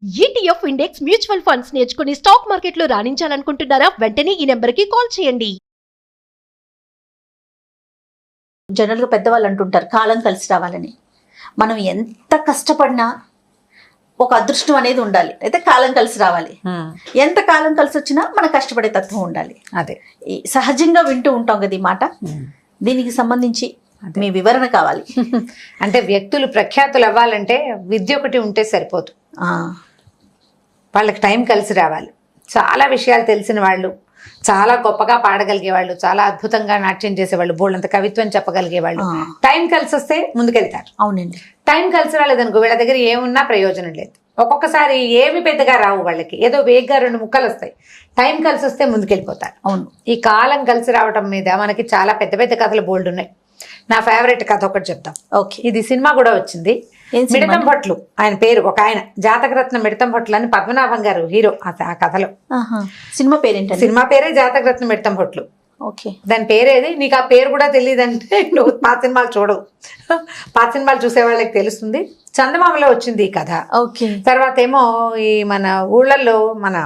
ETF index mutual funds నేర్చుకుని stock మార్కెట్లో రాణించాలనుకుంటున్నారా? వెంటనే ఈ నెంబర్కి కాల్ చేయండి. జనరల్గా పెద్దవాళ్ళు అంటుంటారు కాలం కలిసి రావాలని. మనం ఎంత కష్టపడినా ఒక అదృష్టం అనేది ఉండాలి, అయితే కాలం కలిసి రావాలి. ఎంత కాలం కలిసి వచ్చినా మన కష్టపడే తత్వం ఉండాలి. అదే సహజంగా వింటూ ఉంటాం కదా ఈ మాట. దీనికి సంబంధించి మీ వివరణ కావాలి. అంటే వ్యక్తులు ప్రఖ్యాతులు అవ్వాలంటే విద్య ఒకటి ఉంటే సరిపోదు, వాళ్ళకి టైం కలిసి రావాలి. చాలా విషయాలు తెలిసిన వాళ్ళు, చాలా గొప్పగా పాడగలిగే వాళ్ళు, చాలా అద్భుతంగా నాట్యం చేసేవాళ్ళు, బోళ్ళంత కవిత్వం చెప్పగలిగే వాళ్ళు టైం కలిసి వస్తే ముందుకెళ్తారు. అవునండి. టైం కలిసి రాలేదనుకో వీళ్ళ దగ్గర ఏమున్నా ప్రయోజనం లేదు. ఒక్కొక్కసారి ఏమి పెద్దగా రావు వాళ్ళకి, ఏదో వేగ్గా 2 ముక్కలు వస్తాయి. టైం కలిసి వస్తే ముందుకెళ్ళిపోతారు. అవును. ఈ కాలం కలిసి రావటం మీద మనకి చాలా పెద్ద పెద్ద కథలు బోల్డ్ ఉన్నాయి. నా ఫేవరెట్ కథ ఒకటి చెప్తాం. ఓకే. ఇది సినిమా కూడా వచ్చింది. మిడతం భట్లు ఆయన పేరు, ఒక ఆయన జాతకరత్న మిడతం భట్లు అని పద్మనాభం గారు హీరో ఆ కథలో. సినిమా పేరేంటి? సినిమా పేరే జాతకరత్న మిడతం భట్లు. ఓకే. దాని పేరేది నీకు ఆ పేరు కూడా తెలియదంటే నువ్వు పాత సినిమాలు చూడవు. పాత సినిమాలు చూసే వాళ్ళకి తెలుస్తుంది. చందమామలో వచ్చింది ఈ కథ. ఓకే. తర్వాత ఏమో ఈ మన ఊళ్ళల్లో మన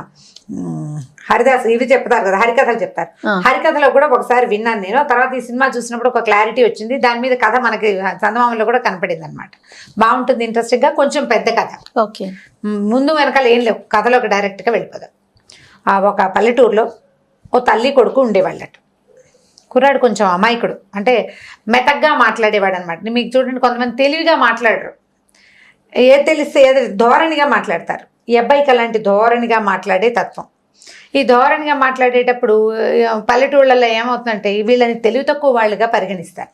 హరిదాస్ ఇవి చెప్తారు కదా, హరికథలు చెప్తారు. హరికథలో కూడా ఒకసారి విన్నాను నేను. తర్వాత ఈ సినిమా చూసినప్పుడు ఒక క్లారిటీ వచ్చింది. దాని మీద కథ మనకి చందమామలో కూడా కనపడింది అనమాట. బాగుంటుంది, ఇంట్రెస్టింగ్ గా, కొంచెం పెద్ద కథ. ఓకే. ముందు వెనకాల ఏం లేవు, కథలోకి డైరెక్ట్గా వెళ్ళిపోదాం. ఒక పల్లెటూరులో ఓ తల్లి కొడుకు ఉండేవాళ్ళట. కుర్రాడు కొంచెం అమాయకుడు, అంటే మెతగ్గా మాట్లాడేవాడు అనమాట. మీకు చూడండి, కొంతమంది తెలివిగా మాట్లాడరు, ఏది తెలిస్తే ఏది ధోరణిగా మాట్లాడతారు. ఈ అబ్బాయికి అలాంటి ధోరణిగా మాట్లాడే తత్వం. ఈ ధోరణిగా మాట్లాడేటప్పుడు పల్లెటూళ్ళల్లో ఏమవుతుందంటే వీళ్ళని తెలివి తక్కువ వాళ్ళుగా పరిగణిస్తారు.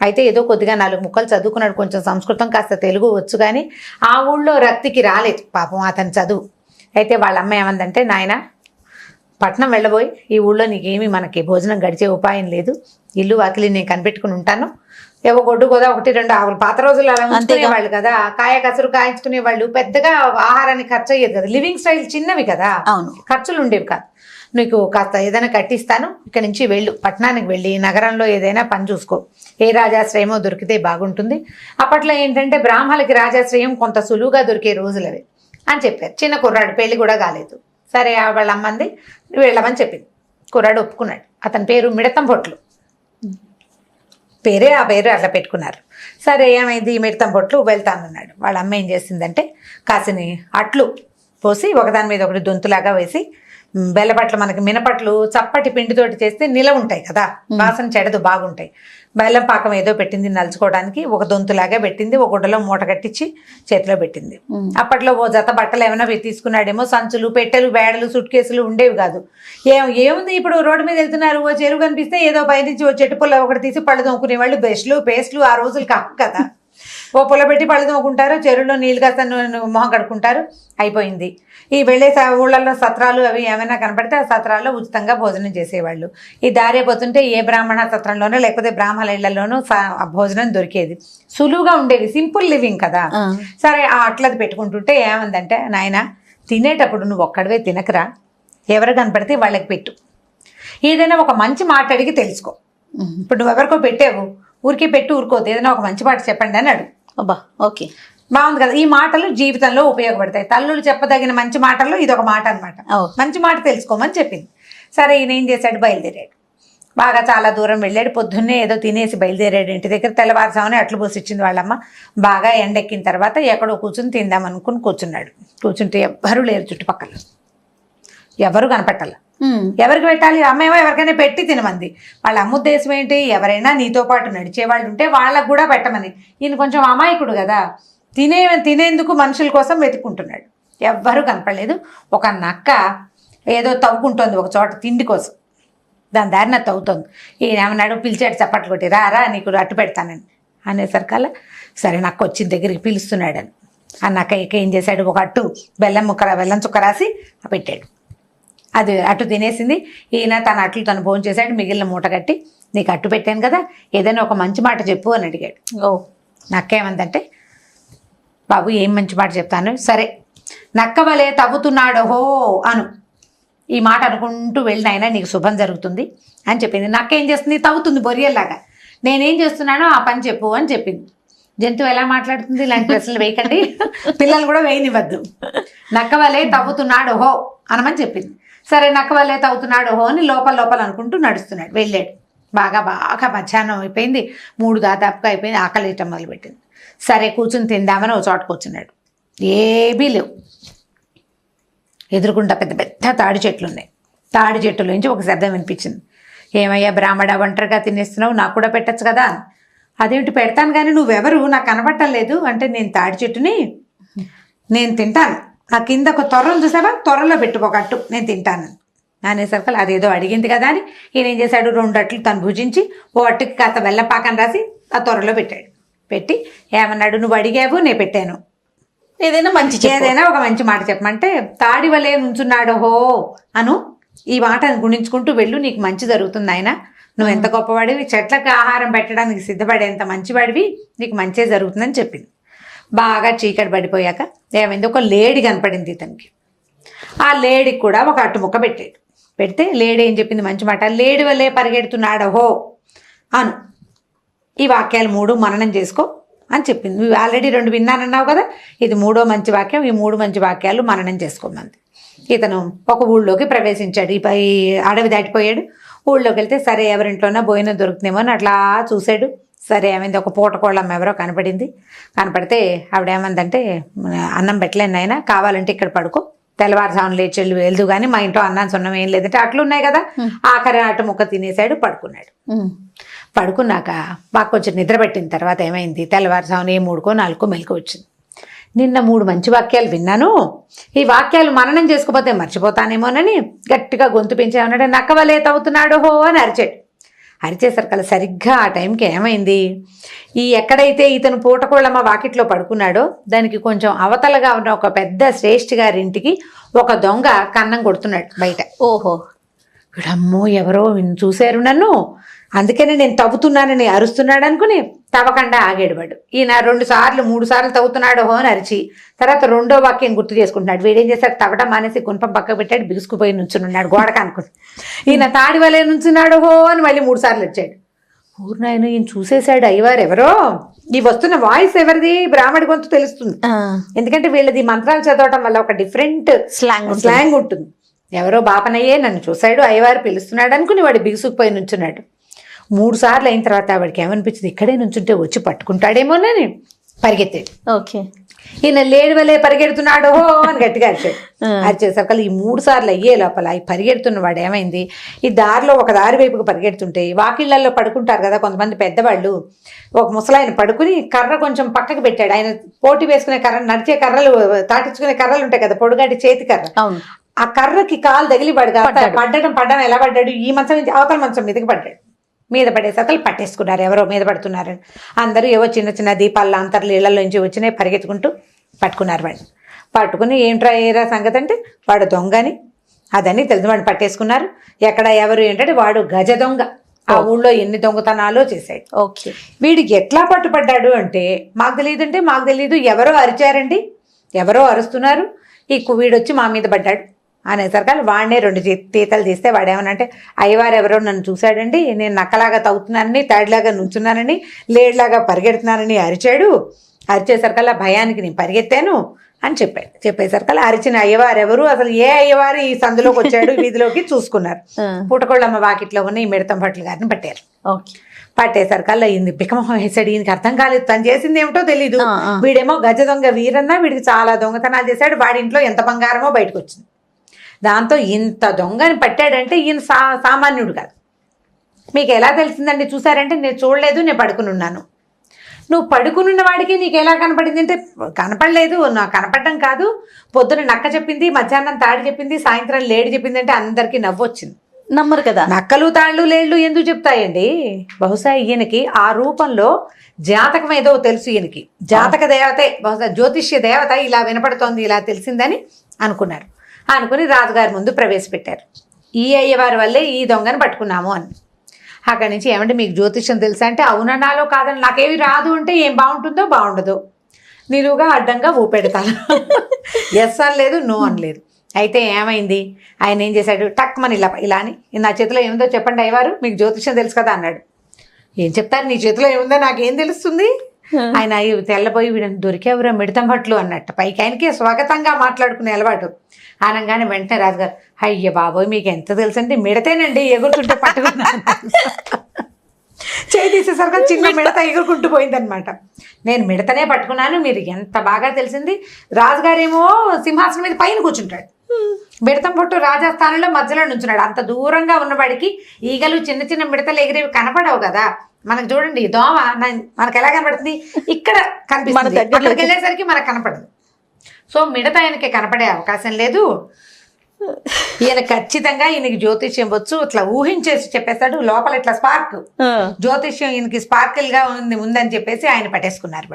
అయితే ఏదో కొద్దిగా 4 ముక్కలు చదువుకున్నాడు, కొంచెం సంస్కృతం కాస్త తెలుగు వచ్చు, కానీ ఆ ఊళ్ళో రక్తికి రాలేదు పాపం అతని చదువు. అయితే వాళ్ళ అమ్మ ఏమందంటే, నాయన పట్నం వెళ్ళబోయి ఈ ఊళ్ళో నీకేమీ మనకి భోజనం గడిచే ఉపాయం లేదు, ఇల్లు వాకిలి నేను కనిపెట్టుకుని ఉంటాను, ఏవో గొడ్డు గోదా 1-2 ఆవులు, పాత రోజులు అలా ఉంచుకునేవాళ్ళు కదా, కాయ కసురు కాయించుకునే వాళ్ళు, పెద్దగా ఆహారాన్ని ఖర్చు అయ్యేది కదా, లివింగ్ స్టైల్ చిన్నవి కదా, ఖర్చులు ఉండేవి కాదు. నీకు కాస్త ఏదైనా కట్టిస్తాను, ఇక్కడ నుంచి వెళ్ళు, పట్టణానికి వెళ్ళి నగరంలో ఏదైనా పని చూసుకో, ఏ రాజాశ్రయమో దొరికితే బాగుంటుంది. అప్పట్లో ఏంటంటే బ్రాహ్మణులకి రాజాశ్రయం కొంత సులువుగా దొరికే రోజులు అవి అని చెప్పారు. చిన్న కుర్రాడు, పెళ్లి కూడా కాలేదు. సరే వాళ్ళ అమ్మంది వెళ్ళమని చెప్పింది. కుర్రాడు ఒప్పుకున్నాడు. అతని పేరు మిడతం భొట్లు, ఆ పేరు అట్లా పెట్టుకున్నారు. సరే ఏమైంది, మిడతం భొట్లు వెళ్తానన్నాడు. వాళ్ళ అమ్మ ఏం చేసిందంటే కాసిని అట్లు పోసి ఒకదాని మీద ఒకటి దొంతులాగా వేసి, బెల్లపట్లు మనకి మినపట్లు చప్పటి పిండితోటి చేస్తే నిలవ ఉంటాయి కదా, వాసన చెడదు, బాగుంటాయి. బెల్లం పాకం ఏదో పెట్టింది నలుచుకోవడానికి, ఒక దొంతులాగా పెట్టింది, ఒక గుడ్డలో మూట కట్టించి చేతిలో పెట్టింది. అప్పట్లో ఓ జత బట్టలు ఏమైనా తీసుకున్నాడేమో, సంచులు, పెట్టెలు, బేడలు, సూట్ కేసులు ఉండేవి కాదు. ఏముంది, ఇప్పుడు రోడ్డు మీద వెళ్తున్నారు, ఓ చెరువు కనిపిస్తే ఏదో పైనుంచి ఓ చెట్టు పుల్ల ఒకటి తీసి పళ్ళు తోముకునే వాళ్ళు. బ్రష్లు, పేస్ట్లు ఆ రోజులు కావు కదా, ఓ పుల్ల పెట్టి పళ్ళు తోముకుంటారు, చెరువులో నీళ్ళు కాస్త మొహం కడుక్కుంటారు, అయిపోయింది. ఈ వెళ్ళే ఊళ్ళల్లో సత్రాలు అవి ఏమైనా కనపడితే ఆ సత్రాల్లో ఉచితంగా భోజనం చేసేవాళ్ళు. ఈ దారి పోతుంటే ఏ బ్రాహ్మణ సత్రంలోనో లేకపోతే బ్రాహ్మణ ఇళ్లలోనూ భోజనం దొరికేది, సులువుగా ఉండేది, సింపుల్ లివింగ్ కదా. సరే ఆ అట్లది పెట్టుకుంటుంటే ఏమందంటే, నాయన తినేటప్పుడు నువ్వు ఒక్కడవే తినకరా, ఎవరు కనపడితే వాళ్ళకి పెట్టు, ఏదైనా ఒక మంచి మాట అడిగి తెలుసుకో. ఇప్పుడు నువ్వు ఎవరికో పెట్టావు, ఊరికే పెట్టు ఊరుకోదు, ఏదైనా ఒక మంచి మాట చెప్పండి అని అడుగు. అబ్బా, ఓకే, బాగుంది కదా. ఈ మాటలు జీవితంలో ఉపయోగపడతాయి. తల్లులు చెప్పదగిన మంచి మాటల్లో ఇదొక మాట అనమాట. మంచి మాట తెలుసుకోమని చెప్పింది. సరే ఈయన ఏం చేశాడు, బయలుదేరాడు. బాగా చాలా దూరం వెళ్ళాడు. పొద్దున్నే ఏదో తినేసి బయలుదేరాడు ఇంటి దగ్గర. తెల్లవారుసామని అట్లు పోసి ఇచ్చింది వాళ్ళమ్మ. బాగా ఎండెక్కిన తర్వాత ఎక్కడో కూర్చుని తిందాం అనుకుని కూర్చున్నాడు. కూర్చుంటే ఎవ్వరూ లేరు చుట్టుపక్కల, ఎవరు కనపట్టాల. ఎవరికి పెట్టాలి, అమ్మేమో ఎవరికైనా పెట్టి తినమంది. వాళ్ళ అమ్మ ఉద్దేశం ఏంటి, ఎవరైనా నీతో పాటు నడిచేవాళ్ళు ఉంటే వాళ్ళకు కూడా పెట్టమని. ఈయన కొంచెం అమాయకుడు కదా, తినేందుకు మనుషుల కోసం వెతుక్కుంటున్నాడు. ఎవ్వరూ కనపడలేదు. ఒక నక్క ఏదో తవ్వుకుంటోంది ఒక చోట తిండి కోసం, దాని దారిన తవ్వుతోంది. ఈయన ఏమన్నాడు, పిలిచాడు చప్పట్లు కొట్టి, రా నీకు అట్టు పెడతానని అనేసరికల్లా సరే నక్క వచ్చిన దగ్గరికి పిలుస్తున్నాడని ఆ నక్క ఏం చేశాడు, ఒక అట్టు బెల్లం చుక్క రాసి పెట్టాడు. అది అట్టు తినేసింది. ఈయన తన అట్లు తను భోజనం చేశాడు. మిగిలిన మూట కట్టి, నీకు అట్టు పెట్టాను కదా, ఏదైనా ఒక మంచి మాట చెప్పు అని అడిగాడు. నక్క ఏమందంటే, బాబు ఏం మంచి మాట చెప్తాను, సరే నక్క వలే తవ్వుతున్నాడు హో అను, ఈ మాట అనుకుంటూ వెళ్ళినైనా నీకు శుభం జరుగుతుంది అని చెప్పింది. నక్క ఏం చేస్తుంది, తవ్వుతుంది బొరియల్లాగా. నేనేం చేస్తున్నానో ఆ పని చెప్పు అని చెప్పింది. జంతువు ఎలా మాట్లాడుతుంది ఇలాంటి ప్రశ్నలు వేయకండి, పిల్లలు కూడా వేయనివ్వద్దు. నక్క వలే తవ్వుతున్నాడు హో అనమని చెప్పింది. సరే నక్క వలే తవ్వుతున్నాడు హో అని లోపల లోపల అనుకుంటూ నడుస్తున్నాడు. వెళ్ళాడు. బాగా మధ్యాహ్నం అయిపోయింది, 3 దాదాపుగా అయిపోయింది, ఆకలి వేయటం మొదలుపెట్టింది. సరే కూర్చుని తిందామని ఒక చోట కూర్చున్నాడు. ఏమీ లేవు. ఎదురుకుండా పెద్ద పెద్ద తాడి చెట్లు ఉన్నాయి. తాడి చెట్టులోంచి ఒక శబ్దం వినిపించింది. ఏమయ్యా బ్రాహ్మణ, ఒంటరిగా తినేస్తున్నావు, నాకు కూడా పెట్టచ్చు కదా. అదేమిటి, పెడతాను కానీ నువ్వెవరు, నాకు కనబట్టం లేదు అంటే, నేను తాడి చెట్టుని, నేను తింటాను, నా కింద ఒక తొర్రను చూసావా, తొర్రలో పెట్టుకోకట్టు, నేను తింటాను అనేసరికి అదేదో అడిగింది కదా అని ఈయన ఏం చేశాడు, 2 అట్లు తను భుజించి ఓ అట్టుకి కాస్త బెల్లపాకం రాసి ఆ తొర్రలో పెట్టాడు. పెట్టి ఏమన్నాడు, నువ్వు అడిగావు నేను పెట్టాను, ఏదైనా ఒక మంచి మాట చెప్పమంటే, తాడి వలే నుంచున్నాడు హో అను, ఈ మాటను గుణించుకుంటూ వెళ్ళు, నీకు మంచి జరుగుతుంది ఆయన, నువ్వు ఎంత గొప్పవాడివి, చెట్లకు ఆహారం పెట్టడానికి సిద్ధపడేంత మంచివాడివి, నీకు మంచే జరుగుతుందని చెప్పింది. బాగా చీకటి పడిపోయాక ఏమైంది, ఒక లేడీ కనపడింది ఇతనికి. ఆ లేడీకి కూడా ఒక అట్టు ముక్క పెట్టాడు. పెడితే లేడీ ఏం చెప్పింది, మంచి మాట, లేడీ వల్లే పరిగెడుతున్నాడు హో అను, ఈ వాక్యాలు 3 మననం చేసుకో అని చెప్పింది. నువ్వు ఆల్రెడీ 2 విన్నానన్నావు కదా, ఇది 3వ మంచి వాక్యం, ఈ 3 మంచి వాక్యాలు మననం చేసుకోమంది. ఇతను ఒక ఊళ్ళోకి ప్రవేశించాడు. ఈ అడవి దాటిపోయాడు. ఊళ్ళోకి వెళ్తే సరే ఎవరింట్లోనా భోజనం దొరుకుతుందేమో అని అట్లా చూశాడు. సరే ఏమైంది, ఒక పూటకోళ్ళమ్మ ఎవరో కనపడింది. కనపడితే ఆవిడ ఏమందంటే, అన్నం పెట్టలేను నాయనా, కావాలంటే ఇక్కడ పడుకో, తెల్లవారుజామున లేచి వెళ్దు కానీ మా ఇంట్లో అన్నం సున్నం ఏం లేదంటే, అట్లు ఉన్నాయి కదా. ఆఖరి అటు ముక్క తినేసాడు, పడుకున్నాడు. పడుకున్నాక మాకు కొంచెం నిద్ర పెట్టిన తర్వాత ఏమైంది, తెల్లవారుజామున 3కో 4కో మెలకు వచ్చింది. నిన్న 3 మంచి వాక్యాలు విన్నాను, ఈ వాక్యాలు మననం చేసుకోపోతే మర్చిపోతానేమోనని గట్టిగా గొంతు పెంచేమన్నాడు. నక్కవలే తవ్వుతున్నాడు హో అని అరిచాడు. అరిచేసరికల్లా సరిగ్గా ఆ టైంకి ఏమైంది, ఈ ఎక్కడైతే ఇతను పూటకోళ్ళమ్మ వాకిట్లో పడుకున్నాడో దానికి కొంచెం అవతలగా ఉన్న ఒక పెద్ద శ్రేష్ఠి గారింటికి ఒక దొంగ కన్నం కొడుతున్నాడు బయట. ఓహో, వీడమ్మో ఎవరో చూశారు నన్ను, అందుకనే నేను తవ్వుతున్నానని అరుస్తున్నాడు అనుకుని తవ్వకుండా ఆగాడు వాడు. ఈయన 2 సార్లు 3 సార్లు తవ్వుతున్నాడు హో అని అరిచి తర్వాత 2వ వాక్యం గుర్తు చేసుకుంటున్నాడు. వీడేం చేశాడు, తవ్వడం మానేసి గుంపం పక్క పెట్టాడు, బిగుసుకుపోయి నుంచున్నాడు గోడకు అనుకుని. ఈయన తాడి వలే నుంచున్నాడు హో అని మళ్ళీ 3 సార్లు వచ్చాడు. ఊరినాయన ఈయన చూసేశాడు, అయ్యవారు ఎవరో, ఈ వస్తున్న వాయిస్ ఎవరిది, బ్రాహ్మడి గొంతు తెలుస్తుంది. ఎందుకంటే వీళ్ళది మంత్రాలు చదవటం వల్ల ఒక డిఫరెంట్ స్లాంగ్ ఉంటుంది. ఎవరో బాపనయ్యే నన్ను చూశాడు, అయ్యవారు పిలుస్తున్నాడు అనుకుని వాడు బిగుసుకుపోయి నుంచున్నాడు. 3 సార్లు అయిన తర్వాత వాడికి ఏమనిపించింది, ఇక్కడే నుంచుంటే వచ్చి పట్టుకుంటాడేమోనని పరిగెత్తాడు. ఓకే, ఈయన లేడి వలే పరిగెడుతున్నాడు హో అని గట్టిగా అరిచాడు. అరిచేసరికి ఈ 3 సార్లు అయ్యే లోపల ఈ పరిగెడుతున్న వాడు ఏమైంది, ఈ దారిలో ఒక దారి వైపుకి పరిగెడుతుంటే వాకిళ్లలో పడుకుంటారు కదా కొంతమంది పెద్దవాళ్ళు, ఒక ముసలాయన పడుకుని కర్ర కొంచెం పక్కకి పెట్టాడు. ఆయన పోటీ వేసుకునే కర్ర, నడిచే కర్రలు, తాటించుకునే కర్రలు ఉంటాయి కదా, పొడుగాటి చేతి కర్ర, ఆ కర్రకి కాలు తగిలి పడ్డం ఎలా పడ్డాడు, ఈ మంచం నుంచి అవతల మంచం మీదకి పడ్డాడు. మీద పడేసరికి పట్టేసుకున్నారు, ఎవరో మీద పడుతున్నారని. అందరూ ఏవో చిన్న చిన్న దీపాల అంతర్లు ఇళ్లలోంచి వచ్చినాయి, పరిగెత్తుకుంటూ పట్టుకున్నారు వాడిని. పట్టుకుని ఏంట్రా ఏరా సంగతి అంటే, వాడు దొంగని అదని తెలిసి వాడిని పట్టేసుకున్నారు. ఎక్కడ ఎవరు ఏంటంటే, వాడు గజ దొంగ, ఆ ఊళ్ళో ఎన్ని దొంగతనాలు చేశాడు. ఓకే, వీడికి ఎట్లా పట్టుపడ్డాడు అంటే, మాకు తెలియదు, ఎవరో అరిచారండి, ఎవరో అరుస్తున్నారు, ఈ వీడొచ్చి మా మీద పడ్డాడు అనేసరికి వాడినే 2 తీతలు తీస్తే వాడేమనంటే, అయ్యవారు ఎవరో నన్ను చూశాడండి, నేను నక్కలాగా తవ్వుతున్నానని, తాడిలాగా నుంచున్నానని, లేడ్లాగా పరిగెడుతున్నానని అరిచాడు. అరిచేసరికల్లా భయానికి నేను పరిగెత్తాను అని చెప్పాడు. చెప్పేసరికల్లా అరిచిన అయ్యవారు ఎవరు, అసలు ఏ అయ్యవారు ఈ సందులోకి వచ్చాడు వీధిలోకి చూసుకున్నారు. పూటకోళ్ళమ్మ వాకిట్లో ఉన్న ఈ మిడతం భట్లు గారిని పట్టారు. పట్టేసరికల్లా ఈయన బికమొహం వేసాడు. ఈయనకి అర్థం కాలేదు, తను చేసింది ఏమిటో తెలీదు. వీడేమో గజ దొంగ వీరన్నా, వీడికి చాలా దొంగతనాలు చేశాడు, వాడి ఇంట్లో ఎంత బంగారమో బయటకు వచ్చింది. దాంతో ఇంత దొంగని పట్టాడంటే ఈయన సామాన్యుడు కాదు. మీకు ఎలా తెలిసిందండి, చూసారంటే నేను చూడలేదు, నేను పడుకుని ఉన్నాను. నువ్వు పడుకునున్న వాడికి నీకు ఎలా కనపడింది అంటే, కనపడలేదు, నాకు కనపడడం కాదు, పొద్దున నక్క చెప్పింది, మధ్యాహ్నం తాడి చెప్పింది, సాయంత్రం లేడి చెప్పింది అంటే అందరికీ నవ్వొచ్చింది. నమ్మరు కదా, నక్కలు తాళ్ళు లేళ్ళు ఎందుకు చెప్తాయండి. బహుశా ఈయనకి ఆ రూపంలో జాతకం ఏదో తెలుసు, ఈయనకి జాతక దేవతే, బహుశా జ్యోతిష్య దేవత ఇలా వినపడుతోంది, ఇలా తెలిసిందని అనుకున్నారు. అనుకుని రాజుగారి ముందు ప్రవేశపెట్టారు. ఈ అయ్యవారి వల్లే ఈ దొంగని పట్టుకున్నాము అని. అక్కడి నుంచి ఏమంటే మీకు జ్యోతిష్యం తెలుసా అంటే, అవునన్నాలో కాదని, నాకేమి రాదు అంటే ఏం బాగుంటుందో బాగుండదు, నిలువుగా అడ్డంగా ఊపెడతాను, ఎస్ అని లేదు, నో అని లేదు. అయితే ఏమైంది, ఆయన ఏం చేశాడు, టక్ మని ఇలా అని, నా చేతిలో ఏముందో చెప్పండి అయ్యవారు, మీకు జ్యోతిష్యం తెలుసు కదా అన్నాడు. ఏం చెప్తారు, నీ చేతిలో ఏముందో నాకేం తెలుస్తుంది, ఆయన అయ్యి తెల్లబోయి వీడని దొరికేవరా మిడతం భట్లు అన్నట్టు పైకి ఆయనకి స్వాగతంగా మాట్లాడుకునే అలవాటు. అనగానే వెంటనే రాజుగారు, అయ్య బాబోయ్ మీకు ఎంత తెలుసండి, మిడతేనండి ఎగురుతుంటే పట్టుకున్నాను. చేయి తీసేసరికి చిన్న మిడత ఎగురుకుంటూ పోయిందనమాట. నేను మిడతనే పట్టుకున్నాను, మీరు ఎంత బాగా తెలిసింది. రాజుగారేమో సింహాసనం మీద పైన కూర్చుంటాడు, మిడతం పొట్టు రాజస్థానంలో మధ్యలో నుంచున్నాడు. అంత దూరంగా ఉన్నవాడికి ఈగలు చిన్న చిన్న మిడతలు ఎగిరేవి కనపడవు కదా. మనకు చూడండి దోమ మనకు ఎలా కనపడుతుంది, ఇక్కడ కనిపిస్తుంది, అక్కడికి వెళ్ళేసరికి మనకు కనపడదు. సో మిడత ఆయనకి కనపడే అవకాశం లేదు. ఈయన ఖచ్చితంగా ఈయనకి జ్యోతిష్యం వచ్చు, ఇట్లా ఊహించేసి చెప్పేస్తాడు. లోపల ఇట్లా స్పార్క్, జ్యోతిష్యం ఈయనకి స్పార్కిల్ గా ఉందని చెప్పేసి ఆయన పట్టేసుకున్నారు.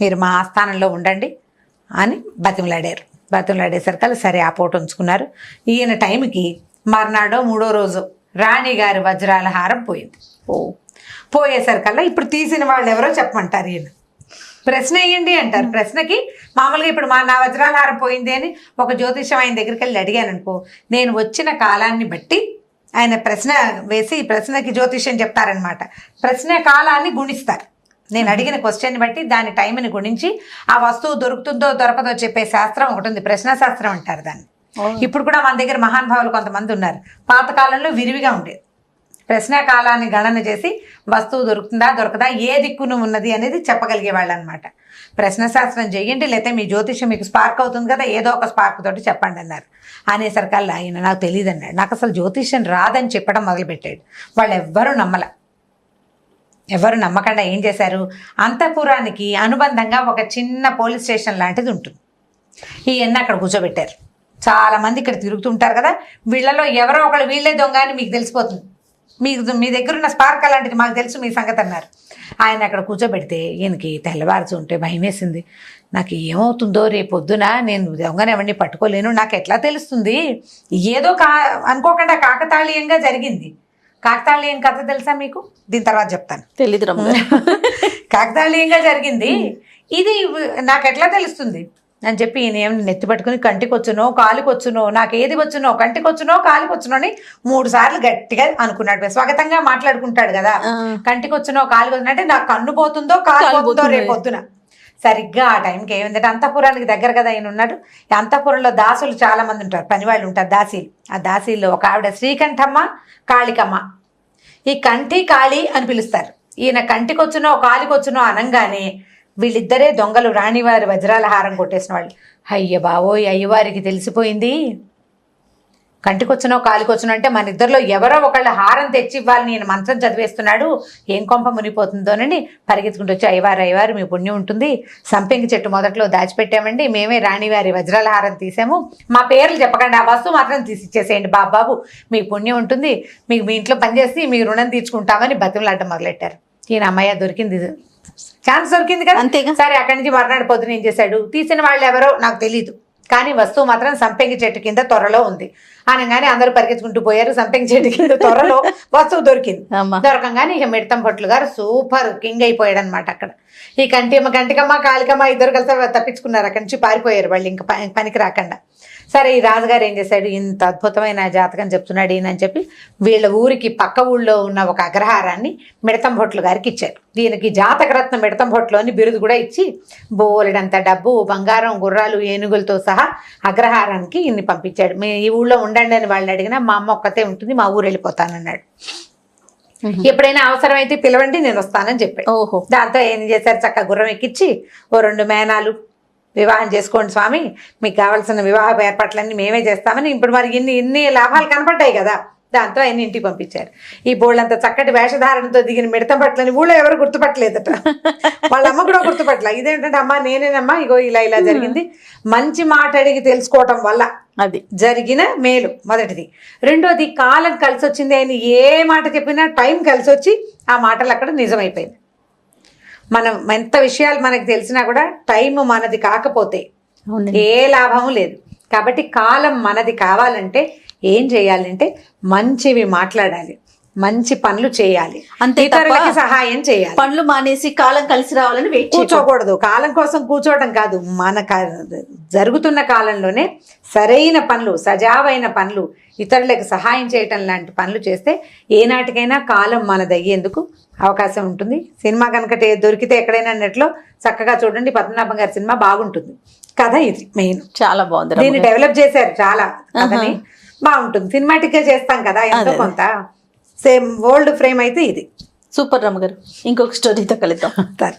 మీరు మా ఆస్థానంలో ఉండండి అని బతిమలాడేసరికి సరే ఆ పూట ఉంచుకున్నారు. ఈయన టైంకి మర్నాడో 3వ రోజు రాణి గారి వజ్రాల హారం పోయింది. పోయేసరికల్లా ఇప్పుడు తీసిన వాళ్ళు ఎవరో చెప్పమంటారు. ఈయన ప్రశ్న వేయండి అంటారు. ప్రశ్నకి మామూలుగా ఇప్పుడు నా వజ్రాల హారం పోయింది అని ఒక జ్యోతిష్యం ఆయన దగ్గరికి వెళ్ళి అడిగాను అనుకో, నేను వచ్చిన కాలాన్ని బట్టి ఆయన ప్రశ్న వేసి ఈ ప్రశ్నకి జ్యోతిష్యం చెప్తారనమాట. ప్రశ్న కాలాన్ని గుణిస్తారు. నేను అడిగిన క్వశ్చన్ బట్టి దాని టైంని గుణించి ఆ వస్తువు దొరుకుతుందో దొరకదో చెప్పే శాస్త్రం ఒకటి ఉంది, ప్రశ్న శాస్త్రం అంటారు దాన్ని. ఇప్పుడు కూడా మన దగ్గర మహానుభావులు కొంతమంది ఉన్నారు. పాతకాలంలో విరివిగా ఉండేది. ప్రశ్న కాలాన్ని గణన చేసి వస్తువు దొరుకుతుందా దొరకదా, ఏ దిక్కును ఉన్నది అనేది చెప్పగలిగే వాళ్ళు అనమాట. ప్రశ్న శాస్త్రం చెయ్యండి, లేకపోతే మీ జ్యోతిష్యం మీకు స్పార్క్ అవుతుంది కదా, ఏదో ఒక స్పార్క్ తోటి చెప్పండి అన్నారు. అనేసరికల్లా ఆయన నాకు తెలియదు అన్నాడు. నాకు అసలు జ్యోతిష్యం రాదని చెప్పడం మొదలుపెట్టాడు. వాళ్ళు ఎవరు నమ్మకుండా ఏం చేశారు, అంతఃపురానికి అనుబంధంగా ఒక చిన్న పోలీస్ స్టేషన్ లాంటిది ఉంటుంది. ఈయన్ని అక్కడ కూర్చోబెట్టారు. చాలా మంది ఇక్కడ తిరుగుతుంటారు కదా, వీళ్ళలో ఎవరో ఒకళ్ళు వీళ్ళే దొంగ అని మీకు తెలిసిపోతుంది. మీ దగ్గర ఉన్న స్పార్క్ అలాంటిది మాకు తెలుసు మీ సంగతి అన్నారు. ఆయన అక్కడ కూర్చోబెడితే ఈయనకి తెల్లవారుచు ఉంటే భయం వేసింది. నాకు ఏమవుతుందో రేపొద్దున, నేను దొంగని ఎవరిని పట్టుకోలేను, నాకు ఎట్లా తెలుస్తుంది, ఏదో అనుకోకుండా కాకతాళీయంగా జరిగింది. కాకతాళీయం కథ తెలుసా మీకు? దీని తర్వాత చెప్తాను. తెలీదు. కాకతాళీయంగా జరిగింది ఇది, నాకు ఎట్లా తెలుస్తుంది అని చెప్పి ఈయన ఏమి నెత్తి పట్టుకుని కంటికి వచ్చునో కాలికి వచ్చునో, నాకు ఏది వచ్చునో, కంటికి వచ్చునో కాలికి వచ్చునో అని 3 సార్లు గట్టిగా అనుకున్నాడు. స్వాగతంగా మాట్లాడుకుంటాడు కదా, కంటికి వచ్చునో కాలికి వచ్చునో అంటే నాకు కన్ను పోతుందో కాలు పోతుందో రేపొద్దున. సరిగ్గా ఆ టైంకి ఏమిందంటే అంతఃపురానికి దగ్గర కదా ఆయన ఉన్నాడు. అంతఃపురంలో దాసులు చాలా మంది ఉంటారు, పనివాళ్ళు ఉంటారు, దాసీలు. ఆ దాసీల్లో ఒక ఆవిడ శ్రీకంఠమ్మ, కాళికమ్మ. ఈ కంఠి కాళి అని పిలుస్తారు. ఈయన కంటికొచ్చునో కాలికొచ్చునో అనంగానే వీళ్ళిద్దరే దొంగలు, రాణివారి వజ్రాల హారం కొట్టేసిన వాళ్ళు. అయ్య బావోయ్, అయ్యవారికి తెలిసిపోయింది. కంటికొచ్చునో కాలికొచ్చునో అంటే మన ఇద్దరిలో ఎవరో ఒకళ్ళ హారం తెచ్చి ఇవ్వాలని నేను మంత్రం చదివేస్తున్నాడు, ఏం కొంప మునిపోతుందోనని పరిగెత్తుకుంటూ వచ్చి, అయ్యవారు మీ పుణ్యం ఉంటుంది, సంపెంగి చెట్టు మొదట్లో దాచిపెట్టామండి, మేమే రాణివారి వజ్రాల హారం తీసాము, మా పేర్లు చెప్పకండి, ఆ వస్తువు మాత్రం తీసి ఇచ్చేసేయండి బాబు, మీకు పుణ్యం ఉంటుంది, మీకు మీ ఇంట్లో పనిచేసి మీ రుణం తీర్చుకుంటామని బతిమలాడటం మొదలెట్టారు. ఈయన అమ్మయ్య దొరికింది, ఛాన్స్ దొరికింది కదా. అంతేగా. సరే అక్కడి నుంచి మర్నాడు పొద్దున ఏం చేశాడు, తీసిన వాళ్ళు ఎవరో నాకు తెలీదు, కానీ వస్తువు మాత్రం సంపెంగి చెట్టు కింద త్వరలో ఉంది అనగానే అందరూ పరిగెత్తుకుంటూ పోయారు. సంపెంగి చెట్టు కింద త్వరలో వస్తువు దొరికింది. దొరకంగానే ఇక మిడతం భట్లు గారు సూపర్ కింగ్ అయిపోయాడు అనమాట. అక్కడ ఈ కంటికమ్మ కాళికమ్మ ఇద్దరు కలిసి తప్పించుకున్నారు, అక్కడి నుంచి పారిపోయారు వాళ్ళు ఇంకా పనికి రాకుండా. సరే ఈ రాజుగారు ఏం చేశాడు, ఇంత అద్భుతమైన జాతకం చెప్తున్నాడు ఈయన అని చెప్పి వీళ్ళ ఊరికి పక్క ఊళ్ళో ఉన్న ఒక అగ్రహారాన్ని మిడతం భట్లు గారికి ఇచ్చారు. దీనికి జాతకరత్న మిడతం భట్లు అని బిరుదు కూడా ఇచ్చి బోలెడంత డబ్బు, బంగారం, గుర్రాలు, ఏనుగులతో సహా అగ్రహారానికి ఇన్ని పంపించాడు. ఈ ఊళ్ళో ఉండండి అని వాళ్ళని అడిగినా మా అమ్మ ఒక్కతే ఉంటుంది, మా ఊరు వెళ్ళిపోతానన్నాడు. ఎప్పుడైనా అవసరమైతే పిలవండి నేను వస్తానని చెప్పాడు. దాంతో ఏం చేశారు, చక్కగా గుర్రం ఎక్కించి ఓ 2 మేనాలు, వివాహం చేసుకోండి స్వామి, మీకు కావాల్సిన వివాహ ఏర్పాట్లన్నీ మేమే చేస్తామని. ఇప్పుడు మరి ఇన్ని లాభాలు కనపడ్డాయి కదా, దాంతో ఆయన ఇంటికి పంపించారు. ఈ బోళ్ళంత చక్కటి వేషధారణతో దిగిన మిడతం భట్లని ఊళ్ళో ఎవరు గుర్తుపట్టలేదట. వాళ్ళ అమ్మ కూడా గుర్తుపట్టలే. ఇదేంటంటే అమ్మ నేనేనమ్మా, ఇగో ఇలా జరిగింది. మంచి మాట అడిగి తెలుసుకోవటం వల్ల అది జరిగిన మేలు మొదటిది. రెండోది కాలం కలిసి వచ్చింది. ఆయన ఏ మాట చెప్పినా టైం కలిసి వచ్చి ఆ మాటలు అక్కడ నిజమైపోయింది. మనం ఎంత విషయాలు మనకు తెలిసినా కూడా టైం మనది కాకపోతే ఏ లాభము లేదు. కాబట్టి కాలం మనది కావాలంటే ఏం చేయాలంటే మంచివి మాట్లాడాలి, మంచి పనులు చేయాలి, అంతే తప్ప ఇతరులకి సహాయం చేయాలి. పనులు మానేసి కాలం కలిసి రావాలని వెయిట్ కూర్చోకూడదు. కాలం కోసం కూర్చోవడం కాదు, మన జరుగుతున్న కాలంలోనే సరైన పనులు, సజావైన పనులు, ఇతరులకు సహాయం చేయటం లాంటి పనులు చేస్తే ఏనాటికైనా కాలం మనదయ్యేందుకు అవకాశం ఉంటుంది. సినిమా కనుక దొరికితే ఎక్కడైనా నెట్లో చక్కగా చూడండి. పద్మనాభం గారి సినిమా బాగుంటుంది. కథ ఇది మెయిన్, చాలా బాగుంది. దీన్ని డెవలప్ చేశారు చాలా, కథని బాగుంటుంది. సినిమాటిక్ గా చేస్తాం కదా ఎంతో కొంత, సేమ్ ఓల్డ్ ఫ్రేమ్ అయితే ఇది సూపర్ రమ్మ గారు. ఇంకొక స్టోరీతో కలుద్దాం. సరే.